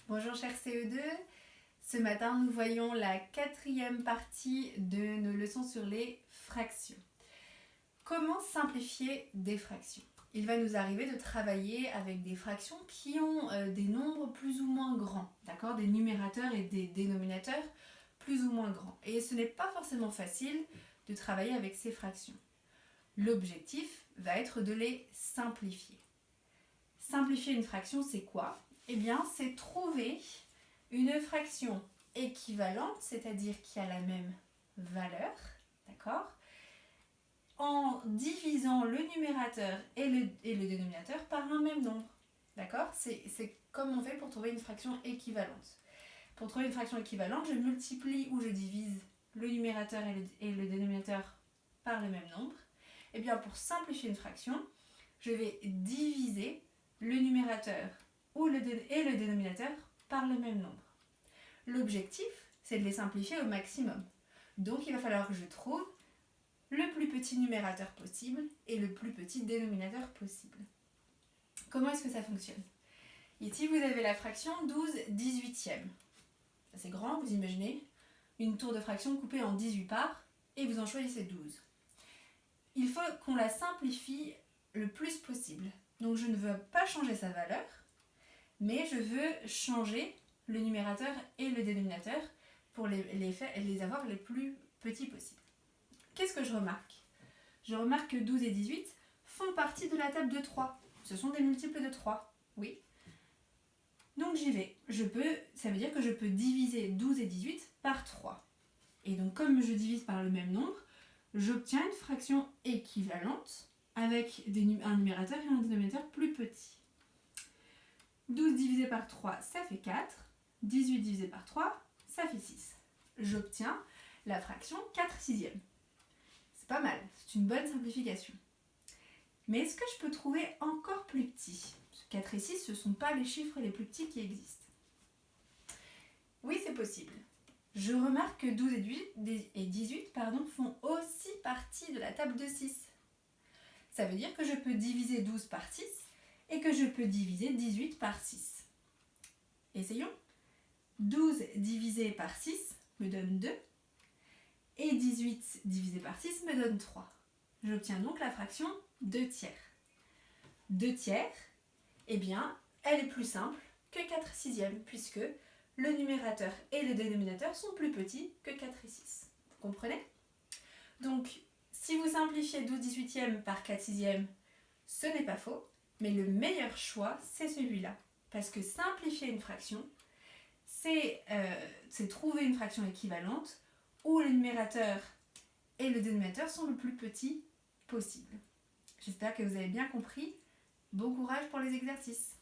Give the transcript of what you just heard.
Bonjour chers CE2, ce matin nous voyons la quatrième partie de nos leçons sur les fractions. Comment simplifier des fractions? Il va nous arriver de travailler avec des fractions qui ont des nombres plus ou moins grands, d'accord? Des numérateurs et des dénominateurs plus ou moins grands. Et ce n'est pas forcément facile de travailler avec ces fractions. L'objectif va être de les simplifier. Simplifier une fraction, c'est quoi? Eh bien, c'est trouver une fraction équivalente, c'est-à-dire qui a la même valeur, d'accord? En divisant le numérateur et le dénominateur par un même nombre, d'accord? C'est comme on fait pour trouver une fraction équivalente. Pour trouver une fraction équivalente, je multiplie ou je divise le numérateur et le dénominateur par le même nombre. Eh bien, pour simplifier une fraction, je vais diviser le numérateur et le dénominateur par le même nombre. L'objectif, c'est de les simplifier au maximum. Donc, il va falloir que je trouve le plus petit numérateur possible et le plus petit dénominateur possible. Comment est-ce que ça fonctionne? Ici, vous avez la fraction 12/18. C'est grand, vous imaginez une tour de fraction coupée en 18 parts et vous en choisissez 12. Il faut qu'on la simplifie le plus possible. Donc, je ne veux pas changer sa valeur, mais je veux changer le numérateur et le dénominateur pour les avoir les plus petits possibles. Qu'est-ce que je remarque? Je remarque que 12 et 18 font partie de la table de 3. Ce sont des multiples de 3, oui. Donc j'y vais. Ça veut dire que je peux diviser 12 et 18 par 3. Et donc comme je divise par le même nombre, j'obtiens une fraction équivalente avec un numérateur et un dénominateur plus petits. 12 divisé par 3, ça fait 4. 18 divisé par 3, ça fait 6. J'obtiens la fraction 4/6. C'est pas mal, c'est une bonne simplification. Mais est-ce que je peux trouver encore plus petit? 4 et 6, ce ne sont pas les chiffres les plus petits qui existent. Oui, c'est possible. Je remarque que 12 et 18 font aussi partie de la table de 6. Ça veut dire que je peux diviser 12 par 6 et que je peux diviser 18 par 6. Essayons. 12 divisé par 6 me donne 2 et 18 divisé par 6 me donne 3. J'obtiens donc la fraction 2/3. 2/3, eh bien, elle est plus simple que 4/6 puisque le numérateur et le dénominateur sont plus petits que 4 et 6. Vous comprenez? Donc, si vous simplifiez 12/18 par 4/6, ce n'est pas faux, mais le meilleur choix, c'est celui-là. Parce que simplifier une fraction, c'est trouver une fraction équivalente où le numérateur et le dénominateur sont le plus petits possible. J'espère que vous avez bien compris. Bon courage pour les exercices.